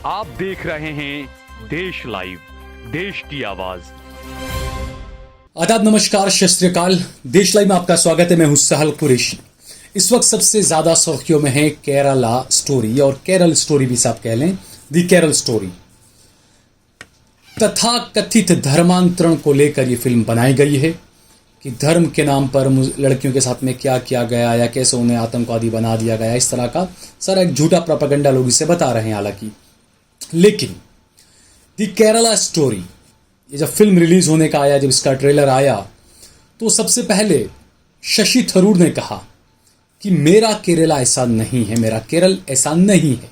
आप देख रहे हैं देश लाइव, देश की आवाज। आदाब, नमस्कार, सत श्री अकाल। देश लाइव में आपका स्वागत है। मैं हूं सहल कुरैशी। इस वक्त सबसे ज्यादा सुर्खियों में है केरला स्टोरी, और केरल स्टोरी भी साहब कह लें, दी केरल स्टोरी। तथा कथित धर्मांतरण को लेकर यह फिल्म बनाई गई है कि धर्म के नाम पर लड़कियों के साथ में क्या किया गया या कैसे उन्हें आतंकवादी बना दिया गया, इस तरह का सारा एक झूठा प्रोपेगेंडा लोग इसे बता रहे हैं। हालांकि लेकिन दी केरला स्टोरी, ये जब फिल्म रिलीज होने का आया, जब इसका ट्रेलर आया, तो सबसे पहले शशि थरूर ने कहा कि मेरा केरला ऐसा नहीं है, मेरा केरल ऐसा नहीं है,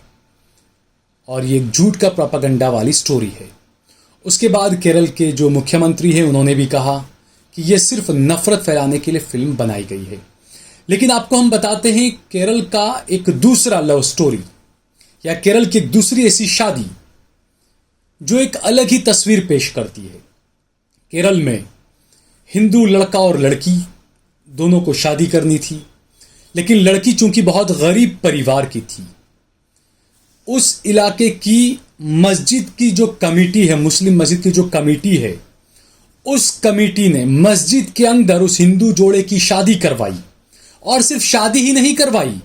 और ये एक झूठ का प्रोपेगेंडा वाली स्टोरी है। उसके बाद केरल के जो मुख्यमंत्री हैं उन्होंने भी कहा कि ये सिर्फ नफरत फैलाने के लिए फिल्म बनाई गई है। लेकिन आपको हम बताते हैं केरल का एक दूसरा लव स्टोरी, या केरल की एक दूसरी ऐसी शादी जो एक अलग ही तस्वीर पेश करती है। केरल में हिंदू लड़का और लड़की दोनों को शादी करनी थी, लेकिन लड़की चूंकि बहुत गरीब परिवार की थी, उस इलाके की मस्जिद की जो कमेटी है, मुस्लिम मस्जिद की जो कमेटी है, उस कमेटी ने मस्जिद के अंदर उस हिंदू जोड़े की शादी करवाई। और सिर्फ शादी ही नहीं करवाई,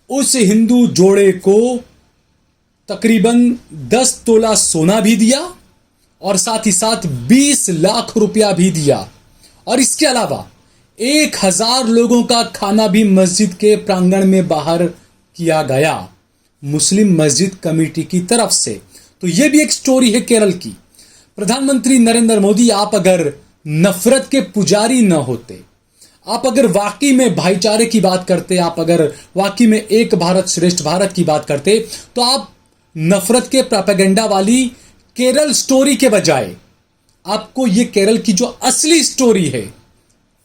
उस हिंदू जोड़े को तकरीबन 10 तोला सोना भी दिया और साथ ही साथ 20 लाख रुपया भी दिया। और इसके अलावा 1000 लोगों का खाना भी मस्जिद के प्रांगण में बाहर किया गया, मुस्लिम मस्जिद कमेटी की तरफ से। तो यह भी एक स्टोरी है केरल की। प्रधानमंत्री नरेंद्र मोदी, आप अगर नफरत के पुजारी न होते, आप अगर वाकई में भाईचारे की बात करते, आप अगर वाकई में एक भारत श्रेष्ठ भारत की बात करते, तो आप नफरत के प्रोपेगेंडा वाली केरल स्टोरी के बजाय आपको ये केरल की जो असली स्टोरी है,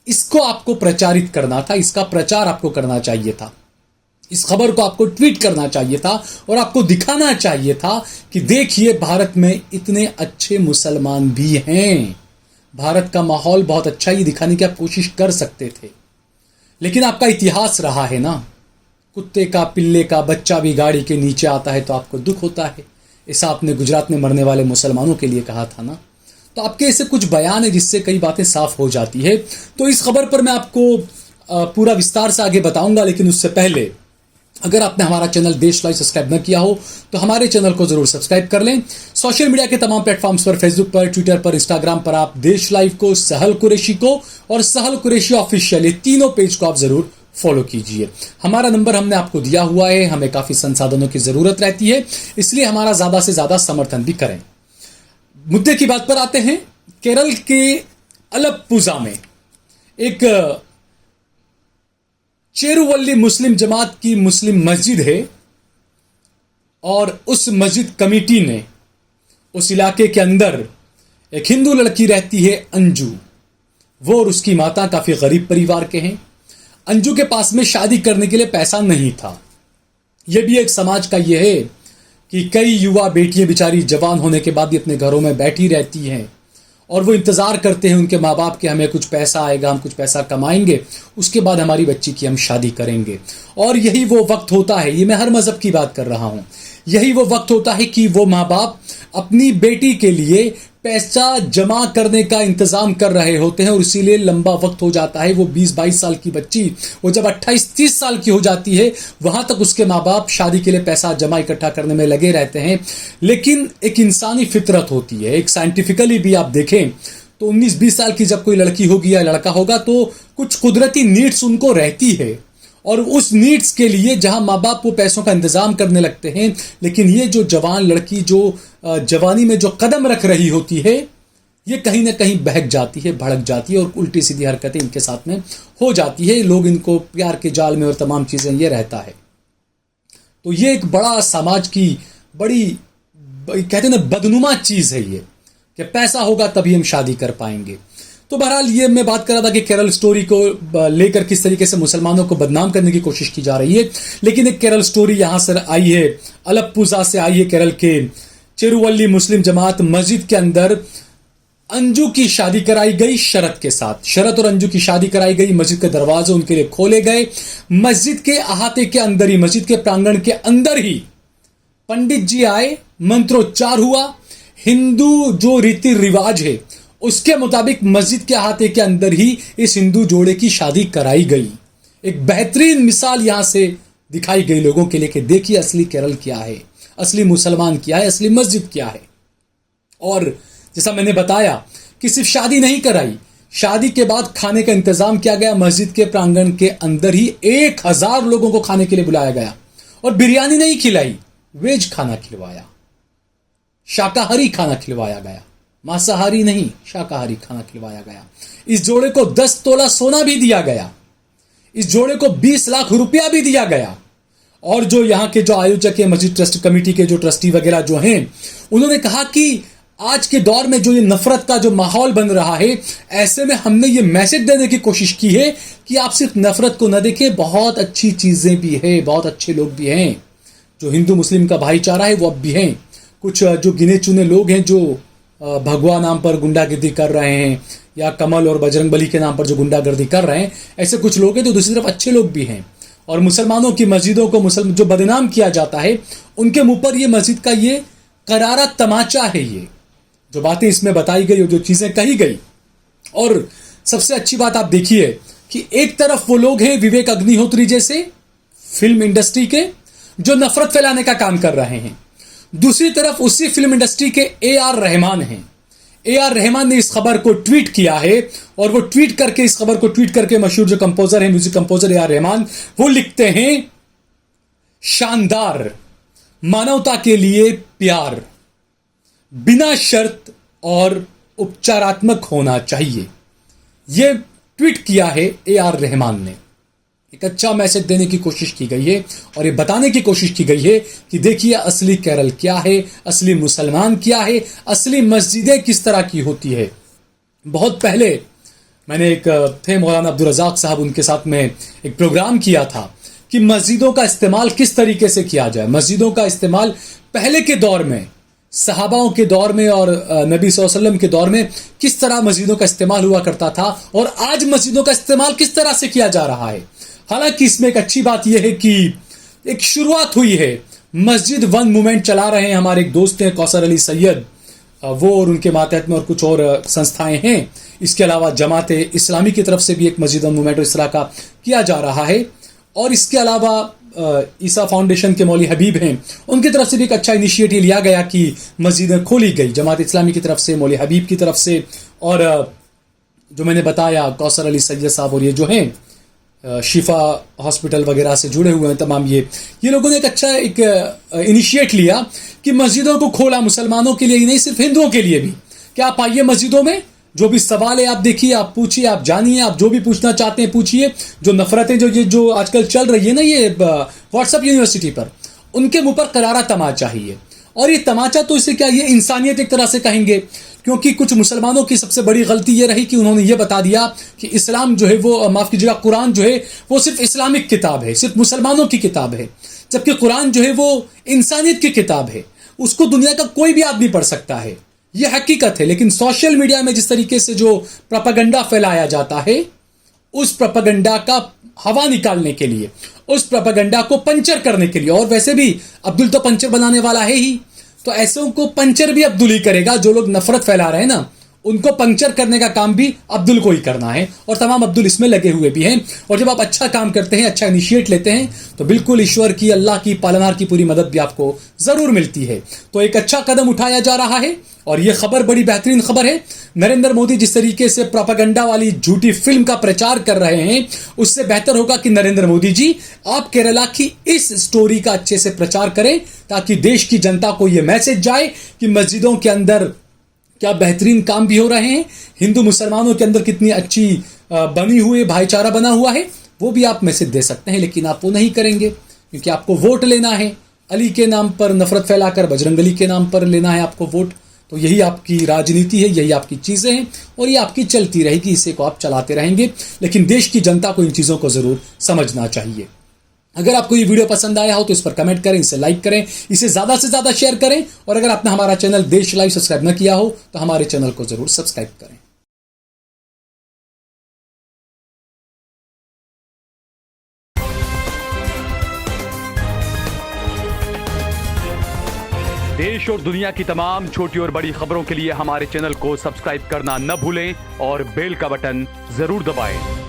इसको आपको प्रचारित करना था, इसका प्रचार आपको करना चाहिए था। इस खबर को आपको ट्वीट करना चाहिए था और आपको दिखाना चाहिए था कि देखिए, भारत में इतने अच्छे मुसलमान भी हैं। भारत का माहौल बहुत अच्छा, ही दिखाने की आप कोशिश कर सकते थे। लेकिन आपका इतिहास रहा है ना, कुत्ते का, पिल्ले का बच्चा भी गाड़ी के नीचे आता है तो आपको दुख होता है। ऐसा आपने गुजरात में मरने वाले मुसलमानों के लिए कहा था ना। तो आपके ऐसे कुछ बयान है जिससे कई बातें साफ हो जाती है। तो इस खबर पर मैं आपको पूरा विस्तार से आगे बताऊंगा, लेकिन उससे पहले अगर आपने हमारा चैनल देश लाइव सब्सक्राइब न किया हो तो हमारे चैनल को जरूर सब्सक्राइब कर लें। सोशल मीडिया के तमाम प्लेटफॉर्म्स पर, फेसबुक पर, ट्विटर पर, इंस्टाग्राम पर आप देश लाइव को, सहल कुरैशी को और सहल कुरैशी ऑफिशियल, ये तीनों पेज को आप जरूर फॉलो कीजिए। हमारा नंबर हमने आपको दिया हुआ है, हमें काफी संसाधनों की जरूरत रहती है, इसलिए हमारा ज्यादा से ज्यादा समर्थन भी करें। मुद्दे की बात पर आते हैं। केरल के अलप्पुजा में एक चेरुवल्ली मुस्लिम जमात की मुस्लिम मस्जिद है, और उस मस्जिद कमेटी ने उस इलाके के अंदर एक हिंदू लड़की रहती है, अंजू। वो और उसकी माता काफी गरीब परिवार के हैं। अंजू के पास में शादी करने के लिए पैसा नहीं था। यह भी एक समाज का यह है कि कई युवा बेटियां बेचारी जवान होने के बाद भी अपने घरों में बैठी रहती हैं और वो इंतजार करते हैं उनके माँ बाप के, हमें कुछ पैसा आएगा, हम कुछ पैसा कमाएंगे, उसके बाद हमारी बच्ची की हम शादी करेंगे। और यही वो वक्त होता है, ये मैं हर मजहब की बात कर रहा हूं, यही वो वक्त होता है कि वो माँ बाप अपनी बेटी के लिए पैसा जमा करने का इंतजाम कर रहे होते हैं, और इसीलिए लंबा वक्त हो जाता है। वो 20-22 साल की बच्ची, वो जब 28-30 साल की हो जाती है, वहां तक उसके माँ बाप शादी के लिए पैसा जमा इकट्ठा करने में लगे रहते हैं। लेकिन एक इंसानी फितरत होती है, एक साइंटिफिकली भी आप देखें तो 19-20 साल की जब कोई लड़की होगी या लड़का होगा तो कुछ कुदरती नीड्स उनको रहती है, और उस नीड्स के लिए जहां माँ बाप वो पैसों का इंतजाम करने लगते हैं, लेकिन ये जो जवान लड़की जो जवानी में जो कदम रख रही होती है, ये कहीं ना कहीं बहक जाती है, भड़क जाती है, और उल्टी सीधी हरकतें इनके साथ में हो जाती है। लोग इनको प्यार के जाल में और तमाम चीजें ये रहता है। तो ये एक बड़ा समाज की बड़ी कहते हैं ना बदनुमा चीज है ये, कि पैसा होगा तभी हम शादी कर पाएंगे। तो बहरहाल ये मैं बात कर रहा था कि केरल स्टोरी को लेकर किस तरीके से मुसलमानों को बदनाम करने की कोशिश की जा रही है। लेकिन एक केरल स्टोरी यहां से आई है, अलप्पुजा से आई है। केरल के चेरुवल्ली मुस्लिम जमात मस्जिद के अंदर अंजू की शादी कराई गई शरत के साथ। शरत और अंजू की शादी कराई गई, मस्जिद के दरवाजे उनके लिए खोले गए। मस्जिद के अहाते के अंदर ही, मस्जिद के प्रांगण के अंदर ही पंडित जी आए मंत्रोच्चार हुआ, हिंदू जो रीति रिवाज है उसके मुताबिक मस्जिद के अहाते के अंदर ही इस हिंदू जोड़े की शादी कराई गई। एक बेहतरीन मिसाल यहां से दिखाई गई लोगों के लिए कि देखिए असली केरल क्या है, असली मुसलमान क्या है, असली मस्जिद क्या है। और जैसा मैंने बताया कि सिर्फ शादी नहीं कराई, शादी के बाद खाने का इंतजाम किया गया। मस्जिद के प्रांगण के अंदर ही 1000 लोगों को खाने के लिए बुलाया गया और बिरयानी नहीं खिलाई, वेज खाना खिलवाया, शाकाहारी खाना खिलवाया गया, मांसाहारी नहीं, शाकाहारी खाना खिलवाया गया। इस जोड़े को 10 तोला सोना भी दिया गया, इस जोड़े को 20 लाख रुपया भी दिया गया। और जो यहां के जो आयोजक है, मस्जिद ट्रस्ट कमेटी के जो ट्रस्टी वगैरह जो हैं, उन्होंने कहा कि आज के दौर में जो ये नफरत का जो माहौल बन रहा है, ऐसे में हमने ये मैसेज देने की कोशिश की है कि आप सिर्फ नफरत को न देखें, बहुत अच्छी चीजें भी है, बहुत अच्छे लोग भी हैं, जो हिंदू मुस्लिम का भाईचारा है वो अब भी हैं। कुछ जो गिने चुने लोग हैं जो भगवा नाम पर गुंडागर्दी कर रहे हैं या कमल और बजरंगबली के नाम पर जो गुंडागर्दी कर रहे हैं, ऐसे कुछ लोग हैं। तो दूसरी तरफ अच्छे लोग भी हैं और मुसलमानों की मस्जिदों को मुसलमान जो बदनाम किया जाता है, उनके मुंह पर ये मस्जिद का ये करारा तमाचा है। ये जो बातें इसमें बताई गई और जो चीजें कही गई, और सबसे अच्छी बात आप देखिए कि एक तरफ वो लोग हैं विवेक अग्निहोत्री जैसे फिल्म इंडस्ट्री के जो नफरत फैलाने का काम कर रहे हैं, दूसरी तरफ उसी फिल्म इंडस्ट्री के AR रहमान हैं। AR रहमान ने इस खबर को ट्वीट किया है और वो ट्वीट करके इस खबर को ट्वीट करके मशहूर जो कंपोजर है, म्यूजिक कंपोजर AR रहमान, वो लिखते हैं शानदार, मानवता के लिए प्यार, बिना शर्त और उपचारात्मक होना चाहिए। यह ट्वीट किया है AR रहमान ने। एक अच्छा मैसेज देने की कोशिश की गई है और ये बताने की कोशिश की गई है कि देखिए असली केरल क्या है, असली मुसलमान क्या है, असली मस्जिदें किस तरह की होती है। बहुत पहले मैंने एक थे मौलाना अब्दुल रज़ाक साहब, उनके साथ में एक प्रोग्राम किया था कि मस्जिदों का इस्तेमाल किस तरीके से किया जाए। मस्जिदों का इस्तेमाल पहले के दौर में, सहाबाओं के दौर में और नबी सल्लल्लाहु अलैहि वसल्लम के दौर में किस तरह मस्जिदों का इस्तेमाल हुआ करता था और आज मस्जिदों का इस्तेमाल किस तरह से किया जा रहा है। हालांकि इसमें एक अच्छी बात यह है कि एक शुरुआत हुई है, मस्जिद वन मूवमेंट चला रहे हैं हमारे एक दोस्त हैं कौसर अली सैयद, वो और उनके मातहत में और कुछ और संस्थाएं हैं। इसके अलावा जमात इस्लामी की तरफ से भी एक मस्जिद वन मूवमेंट इस तरह का किया जा रहा है। और इसके अलावा ईसा फाउंडेशन के मौली हबीब हैं, उनकी तरफ से भी एक अच्छा इनिशिएटिव लिया गया कि मस्जिदें खोली गई, जमात इस्लामी की तरफ से, मौली हबीब की तरफ से, और जो मैंने बताया कौसर अली सैयद साहब और ये जो हैं शिफा हॉस्पिटल वगैरह से जुड़े हुए हैं तमाम, ये लोगों ने एक अच्छा एक इनिशिएट लिया कि मस्जिदों को खोला मुसलमानों के लिए ही नहीं, सिर्फ हिंदुओं के लिए भी। क्या आप आइए मस्जिदों में, जो भी सवाल है आप देखिए, आप पूछिए, आप जानिए, आप जो भी पूछना चाहते हैं पूछिए। जो नफरतें जो आजकल चल रही है ना ये व्हाट्सएप यूनिवर्सिटी पर, उनके मुंह पर करारा तमाचा ही है। और ये तमाचा तो इसे क्या, ये इंसानियत एक तरह से कहेंगे, क्योंकि कुछ मुसलमानों की सबसे बड़ी गलती ये रही कि उन्होंने ये बता दिया कि इस्लाम जो है वो, माफ कीजिएगा, कुरान जो है वो सिर्फ इस्लामिक किताब है, सिर्फ मुसलमानों की किताब है, जबकि कुरान जो है वो इंसानियत की किताब है, उसको दुनिया का कोई भी आदमी पढ़ सकता है, ये हकीकत है। लेकिन सोशल मीडिया में जिस तरीके से जो प्रोपेगेंडा फैलाया जाता है, उस प्रोपेगेंडा का हवा निकालने के लिए, उस प्रोपेगेंडा को पंचर करने के लिए, और वैसे भी अब्दुल तो पंचर बनाने वाला है ही, तो ऐसों को पंचर भी अब्दुल ही करेगा। जो लोग नफरत फैला रहे हैं ना, उनको पंचर करने का काम भी अब्दुल को ही करना है, और तमाम अब्दुल इसमें लगे हुए भी हैं। और जब आप अच्छा काम करते हैं, अच्छा इनिशिएट लेते हैं, तो बिल्कुल ईश्वर की, अल्लाह की, पालनहार की पूरी मदद भी आपको जरूर मिलती है। तो एक अच्छा कदम उठाया जा रहा है और यह खबर बड़ी बेहतरीन खबर है। नरेंद्र मोदी जिस तरीके से प्रोपेगेंडा वाली झूठी फिल्म का प्रचार कर रहे हैं, उससे बेहतर होगा कि नरेंद्र मोदी जी आप केरला की इस स्टोरी का अच्छे से प्रचार करें, ताकि देश की जनता को यह मैसेज जाए कि मस्जिदों के अंदर क्या बेहतरीन काम भी हो रहे हैं, हिंदू मुसलमानों के अंदर कितनी अच्छी बनी हुई भाईचारा बना हुआ है, वो भी आप मैसेज दे सकते हैं। लेकिन आप वो नहीं करेंगे, क्योंकि आपको वोट लेना है। अली के नाम पर नफरत फैलाकर बजरंग अली के नाम पर लेना है आपको वोट। तो यही आपकी राजनीति है, यही आपकी चीजें हैं और ये आपकी चलती रहेगी, इसे को आप चलाते रहेंगे। लेकिन देश की जनता को इन चीजों को जरूर समझना चाहिए। अगर आपको ये वीडियो पसंद आया हो तो इस पर कमेंट करें, इसे लाइक करें, इसे ज्यादा से ज्यादा शेयर करें, और अगर आपने हमारा चैनल देश लाइव सब्सक्राइब न किया हो तो हमारे चैनल को जरूर सब्सक्राइब करें। देश और दुनिया की तमाम छोटी और बड़ी खबरों के लिए हमारे चैनल को सब्सक्राइब करना न भूलें और बेल का बटन जरूर दबाएं।